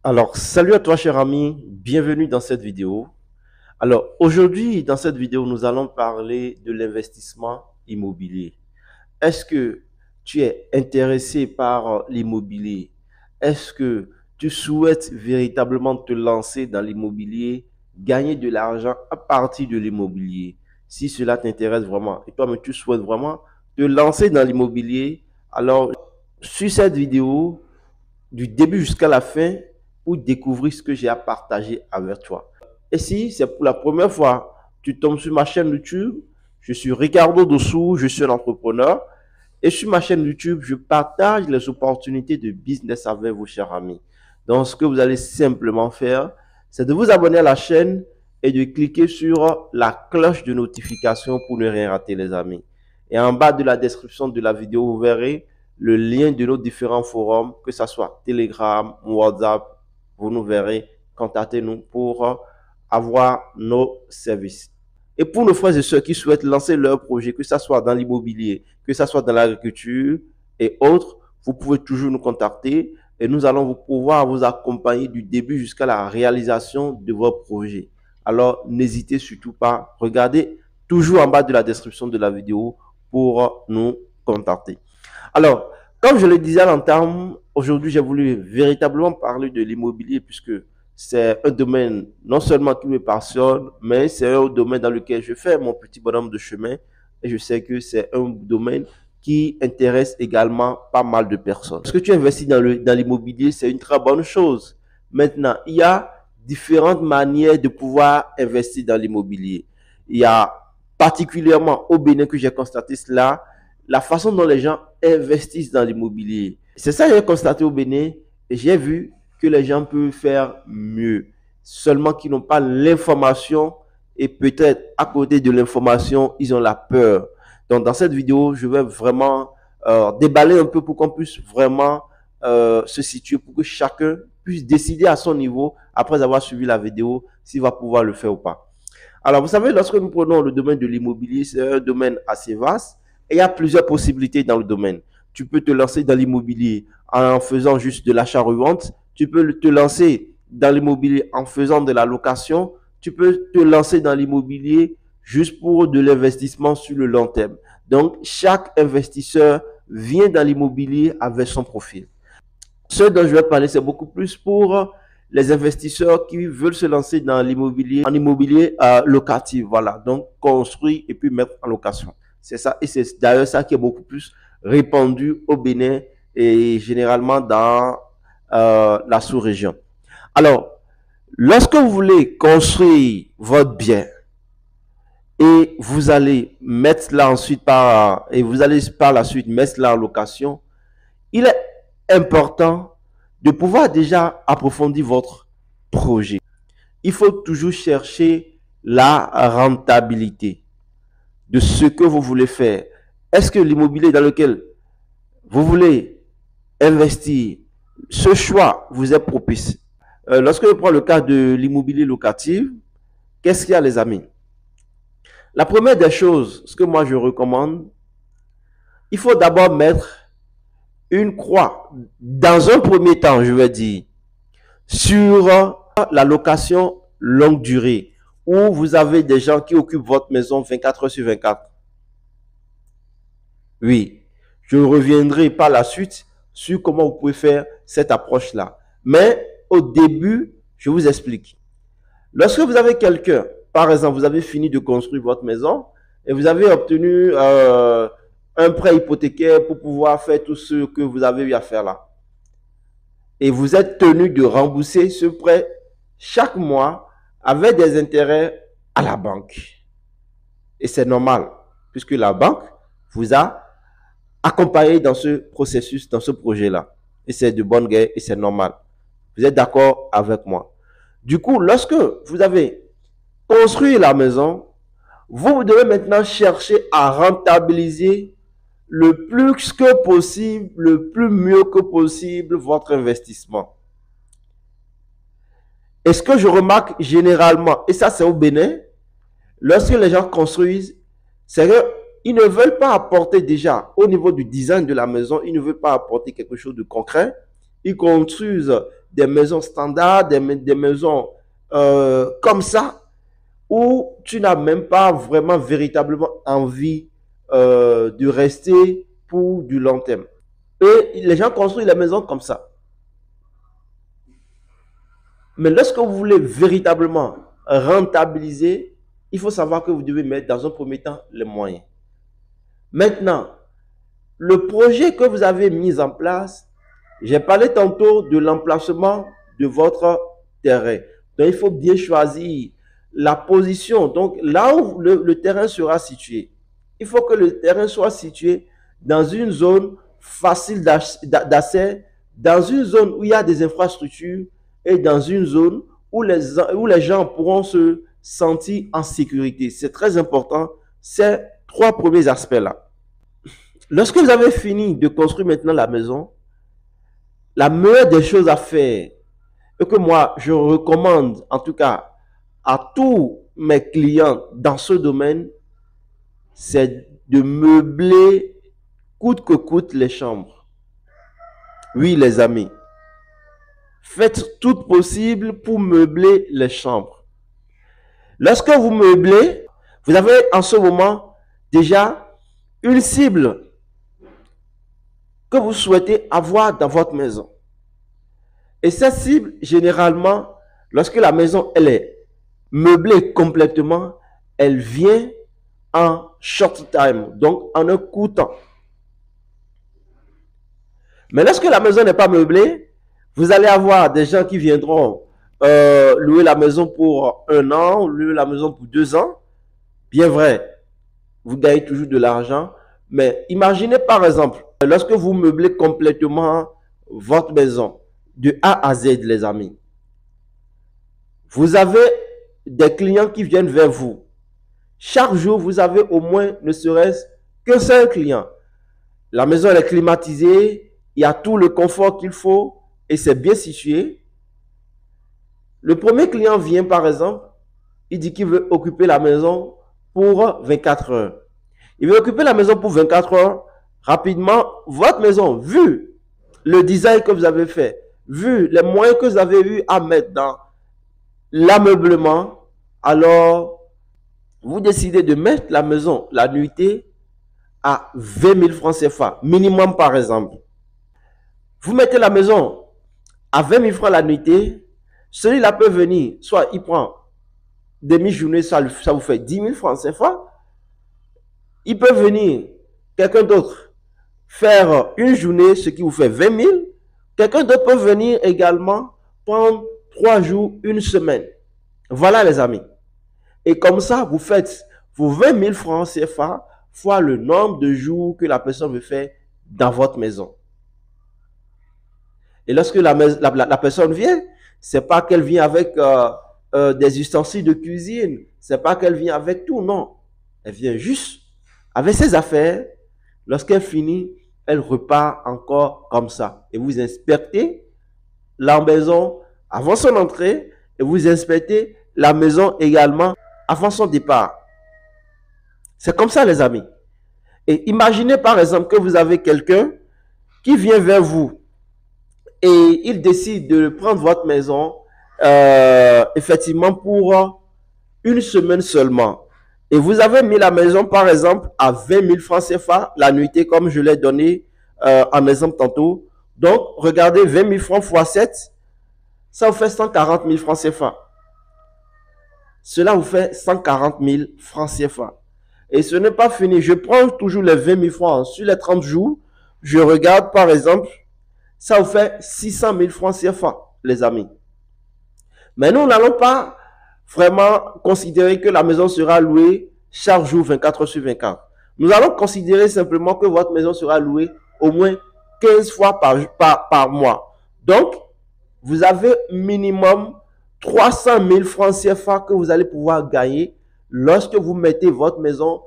Alors, salut à toi, cher ami, bienvenue dans cette vidéo. Alors, aujourd'hui, dans cette vidéo, nous allons parler de l'investissement immobilier. Est-ce que tu es intéressé par l'immobilier? Est-ce que tu souhaites véritablement te lancer dans l'immobilier, gagner de l'argent à partir de l'immobilier? Si cela t'intéresse vraiment et toi-même tu souhaites vraiment te lancer dans l'immobilier, alors sur cette vidéo, du début jusqu'à la fin, pour découvrir ce que j'ai à partager avec toi. Et si c'est pour la première fois, tu tombes sur ma chaîne YouTube, je suis Ricardo Dossou, je suis un entrepreneur. Et sur ma chaîne YouTube, je partage les opportunités de business avec vos chers amis. Donc, ce que vous allez simplement faire, c'est de vous abonner à la chaîne et de cliquer sur la cloche de notification pour ne rien rater, les amis. Et en bas de la description de la vidéo, vous verrez le lien de nos différents forums, que ce soit Telegram, WhatsApp. Vous nous verrez, contactez-nous pour avoir nos services. Et pour nos frères et sœurs qui souhaitent lancer leur projet, que ce soit dans l'immobilier, que ce soit dans l'agriculture et autres, vous pouvez toujours nous contacter et nous allons pouvoir vous accompagner du début jusqu'à la réalisation de vos projets. Alors, n'hésitez surtout pas. Regardez toujours en bas de la description de la vidéo pour nous contacter. Alors, comme je le disais à l'entame, aujourd'hui, j'ai voulu véritablement parler de l'immobilier puisque c'est un domaine non seulement qui me passionne, mais c'est un domaine dans lequel je fais mon petit bonhomme de chemin et je sais que c'est un domaine qui intéresse également pas mal de personnes. Parce que tu investis dans l'immobilier, c'est une très bonne chose. Maintenant, il y a différentes manières de pouvoir investir dans l'immobilier. Il y a particulièrement au Bénin que j'ai constaté cela, la façon dont les gens investissent dans l'immobilier. C'est ça que j'ai constaté au Bénin et j'ai vu que les gens peuvent faire mieux. Seulement qu'ils n'ont pas l'information et peut-être à côté de l'information, ils ont la peur. Donc dans cette vidéo, je vais vraiment déballer un peu pour qu'on puisse vraiment se situer, pour que chacun puisse décider à son niveau, après avoir suivi la vidéo, s'il va pouvoir le faire ou pas. Alors, vous savez, lorsque nous prenons le domaine de l'immobilier, c'est un domaine assez vaste et il y a plusieurs possibilités dans le domaine. Tu peux te lancer dans l'immobilier en faisant juste de l'achat-revente. Tu peux te lancer dans l'immobilier en faisant de la location. Tu peux te lancer dans l'immobilier juste pour de l'investissement sur le long terme. Donc, chaque investisseur vient dans l'immobilier avec son profil. Ce dont je vais parler, c'est beaucoup plus pour les investisseurs qui veulent se lancer dans l'immobilier, en immobilier locatif, voilà. Donc, construire et puis mettre en location. C'est ça, et c'est d'ailleurs ça qui est beaucoup plus répandu au Bénin et généralement dans la sous-région. Alors, lorsque vous voulez construire votre bien et vous allez mettre là ensuite et vous allez par la suite mettre là en location, il est important de pouvoir déjà approfondir votre projet. Il faut toujours chercher la rentabilité de ce que vous voulez faire. Est-ce que l'immobilier dans lequel vous voulez investir, ce choix vous est propice? Lorsque je prends le cas de l'immobilier locatif, qu'est-ce qu'il y a, les amis? La première des choses, ce que moi je recommande, il faut d'abord mettre une croix, dans un premier temps, je vais dire, sur la location longue durée, où vous avez des gens qui occupent votre maison 24 heures sur 24. Oui, je reviendrai par la suite sur comment vous pouvez faire cette approche-là. Mais au début, je vous explique. Lorsque vous avez quelqu'un, par exemple, vous avez fini de construire votre maison et vous avez obtenu un prêt hypothécaire pour pouvoir faire tout ce que vous avez eu à faire là. Et vous êtes tenu de rembourser ce prêt chaque mois avec des intérêts à la banque. Et c'est normal, puisque la banque vous a accompagné dans ce processus, dans ce projet-là. Et c'est de bonne guerre et c'est normal. Vous êtes d'accord avec moi? Du coup, lorsque vous avez construit la maison, vous devez maintenant chercher à rentabiliser le plus que possible, le plus mieux que possible votre investissement. Et ce que je remarque généralement, et ça c'est au Bénin, lorsque les gens construisent, c'est qu'ils ne veulent pas apporter déjà au niveau du design de la maison, ils ne veulent pas apporter quelque chose de concret. Ils construisent des maisons standards, des maisons comme ça, où tu n'as même pas vraiment véritablement envie de rester pour du long terme. Et les gens construisent les maisons comme ça. Mais lorsque vous voulez véritablement rentabiliser, il faut savoir que vous devez mettre dans un premier temps les moyens. Maintenant, le projet que vous avez mis en place, j'ai parlé tantôt de l'emplacement de votre terrain. Donc, il faut bien choisir la position. Donc, là où le terrain sera situé, il faut que le terrain soit situé dans une zone facile d'accès, dans une zone où il y a des infrastructures et dans une zone où les gens pourront se sentir en sécurité. C'est très important, ces trois premiers aspects-là. Lorsque vous avez fini de construire maintenant la maison, la meilleure des choses à faire, et que moi je recommande en tout cas à tous mes clients dans ce domaine, c'est de meubler coûte que coûte les chambres. Oui, les amis, faites tout possible pour meubler les chambres. Lorsque vous meublez, vous avez en ce moment déjà une cible que vous souhaitez avoir dans votre maison. Et cette cible, généralement, lorsque la maison elle est meublée complètement, elle vient en short time, donc en un court temps. Mais lorsque la maison n'est pas meublée, vous allez avoir des gens qui viendront louer la maison pour 1 an, louer la maison pour 2 ans. Bien vrai, vous gagnez toujours de l'argent. Mais imaginez par exemple, lorsque vous meublez complètement votre maison, de A à Z, les amis, vous avez des clients qui viennent vers vous. Chaque jour, vous avez au moins, ne serait-ce qu'un seul client. La maison est climatisée, il y a tout le confort qu'il faut et c'est bien situé. Le premier client vient par exemple, il dit qu'il veut occuper la maison pour 24 heures. Il veut occuper la maison pour 24 heures. Rapidement, votre maison, vu le design que vous avez fait, vu les moyens que vous avez eu à mettre dans l'ameublement, alors vous décidez de mettre la maison, la nuitée, à 20 000 francs CFA, minimum par exemple. Vous mettez la maison à 20 000 francs la nuitée, celui-là peut venir, soit il prend demi-journée, ça vous fait 10 000 francs CFA. Il peut venir, quelqu'un d'autre, faire une journée, ce qui vous fait 20 000. Quelqu'un d'autre peut venir également prendre 3 jours, une semaine. Voilà les amis. Et comme ça, vous faites vos 20 000 francs CFA fois le nombre de jours que la personne veut faire dans votre maison. Et lorsque la personne vient, c'est pas qu'elle vient avec des ustensiles de cuisine, c'est pas qu'elle vient avec tout, non. Elle vient juste avec ses affaires. Lorsqu'elle finit, elle repart encore comme ça. Et vous inspectez la maison avant son entrée et vous inspectez la maison également avant son départ. C'est comme ça, les amis. Et imaginez par exemple que vous avez quelqu'un qui vient vers vous et il décide de prendre votre maison effectivement pour une semaine seulement. Et vous avez mis la maison par exemple à 20 000 francs CFA la nuitée comme je l'ai donné en exemple tantôt. Donc regardez 20 000 francs fois 7, ça vous fait 140 000 francs CFA. Cela vous fait 140 000 francs CFA. Et ce n'est pas fini. Je prends toujours les 20 000 francs sur les 30 jours. Je regarde par exemple, ça vous fait 600 000 francs CFA, les amis. Mais nous n'allons pas vraiment considérer que la maison sera louée chaque jour 24 heures sur 24. Nous allons considérer simplement que votre maison sera louée au moins 15 fois par mois. Donc, vous avez minimum 300 000 francs CFA que vous allez pouvoir gagner lorsque vous mettez votre maison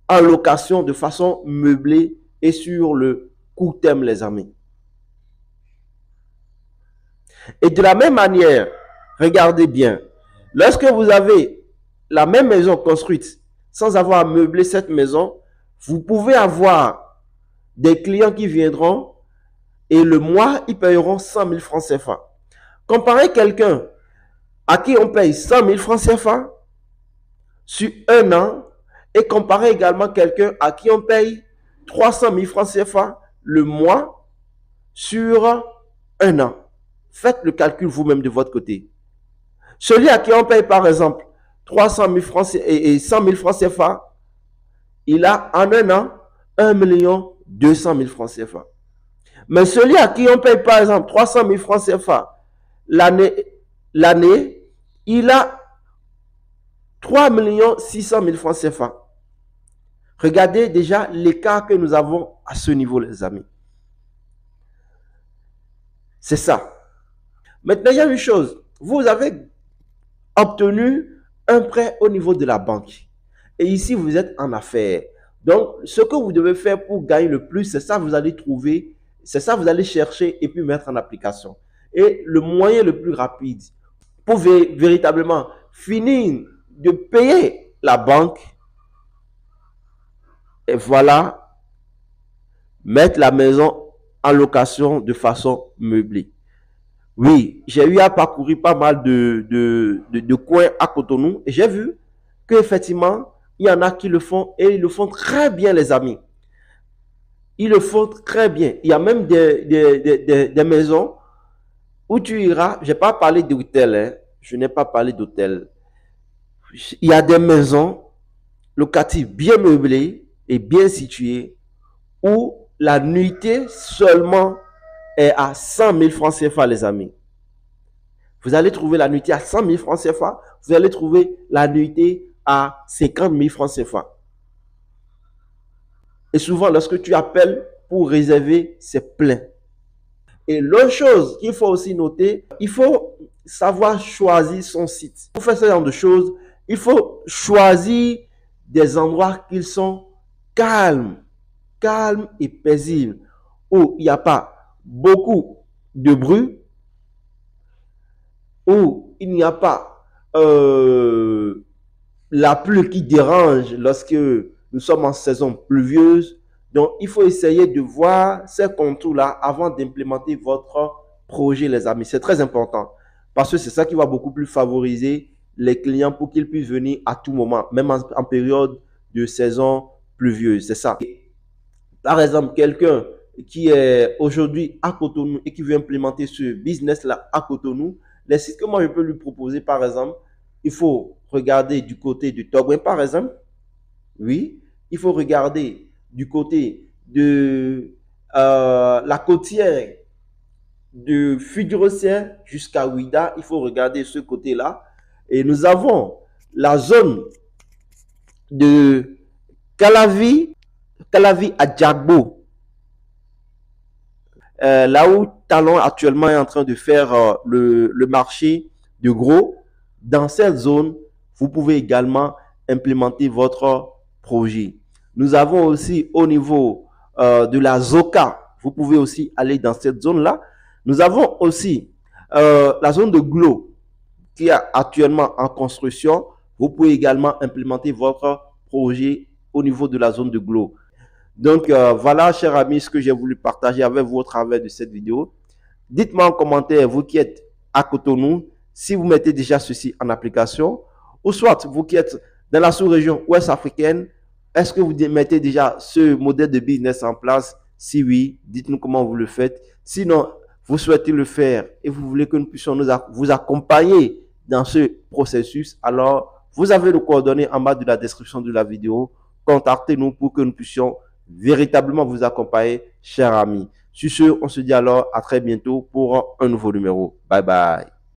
en location de façon meublée et sur le court terme, les amis. Et de la même manière, regardez bien, lorsque vous avez la même maison construite sans avoir meublé cette maison, vous pouvez avoir des clients qui viendront et le mois, ils payeront 100 000 francs CFA. Comparez quelqu'un à qui on paye 100 000 francs CFA sur un an et comparez également quelqu'un à qui on paye 300 000 francs CFA le mois sur un an. Faites le calcul vous-même de votre côté. Celui à qui on paye par exemple 300 000 francs et 100 000 francs CFA, il a en un an 1 200 000 francs CFA. Mais celui à qui on paye par exemple 300 000 francs CFA l'année, il a 3 600 000 francs CFA. Regardez déjà l'écart que nous avons à ce niveau, les amis. C'est ça. Maintenant, il y a une chose. Vous avez obtenu un prêt au niveau de la banque. Et ici, vous êtes en affaires. Donc, ce que vous devez faire pour gagner le plus, c'est ça que vous allez trouver, c'est ça que vous allez chercher et puis mettre en application. Et le moyen le plus rapide pour véritablement finir de payer la banque, et voilà, mettre la maison en location de façon meublée. Oui, j'ai eu à parcourir pas mal de coins à Cotonou et j'ai vu qu'effectivement, il y en a qui le font et ils le font très bien, les amis. Ils le font très bien. Il y a même des maisons où tu iras, je n'ai pas parlé d'hôtel, hein, je n'ai pas parlé d'hôtel. Il y a des maisons locatives bien meublées et bien situées où la nuitée seulement est à 100 000 francs CFA, les amis. Vous allez trouver la nuitée à 100 000 francs CFA. Vous allez trouver la nuitée à 50 000 francs CFA. Et souvent, lorsque tu appelles pour réserver, c'est plein. Et l'autre chose qu'il faut aussi noter, il faut savoir choisir son site. Pour faire ce genre de choses, il faut choisir des endroits qui sont calmes et paisibles, où il n'y a pas beaucoup de bruit, où il n'y a pas la pluie qui dérange lorsque nous sommes en saison pluvieuse. Donc, il faut essayer de voir ces contours-là avant d'implémenter votre projet, les amis. C'est très important parce que c'est ça qui va beaucoup plus favoriser les clients pour qu'ils puissent venir à tout moment, même en période de saison pluvieuse. C'est ça. Par exemple, quelqu'un qui est aujourd'hui à Cotonou et qui veut implémenter ce business-là à Cotonou, les sites que moi je peux lui proposer, par exemple, il faut regarder du côté de Togouin, par exemple. Oui, il faut regarder du côté de la côtière de Figuerossière jusqu'à Ouida. Il faut regarder ce côté-là. Et nous avons la zone de Calavi à Djagbo. Là où Talon actuellement est en train de faire le marché de gros. Dans cette zone, vous pouvez également implémenter votre projet. Nous avons aussi au niveau de la Zoka, vous pouvez aussi aller dans cette zone-là. Nous avons aussi la zone de Glo qui est actuellement en construction. Vous pouvez également implémenter votre projet au niveau de la zone de Glo. Donc voilà, chers amis, ce que j'ai voulu partager avec vous au travers de cette vidéo. Dites-moi en commentaire, vous qui êtes à Cotonou, si vous mettez déjà ceci en application, ou soit vous qui êtes dans la sous-région ouest africaine, est-ce que vous mettez déjà ce modèle de business en place? Si oui, dites-nous comment vous le faites. Sinon, vous souhaitez le faire et vous voulez que nous puissions vous accompagner dans ce processus, alors vous avez le coordonnées en bas de la description de la vidéo. Contactez-nous pour que nous puissions véritablement vous accompagner, chers amis. Sur ce, on se dit alors à très bientôt pour un nouveau numéro. Bye bye.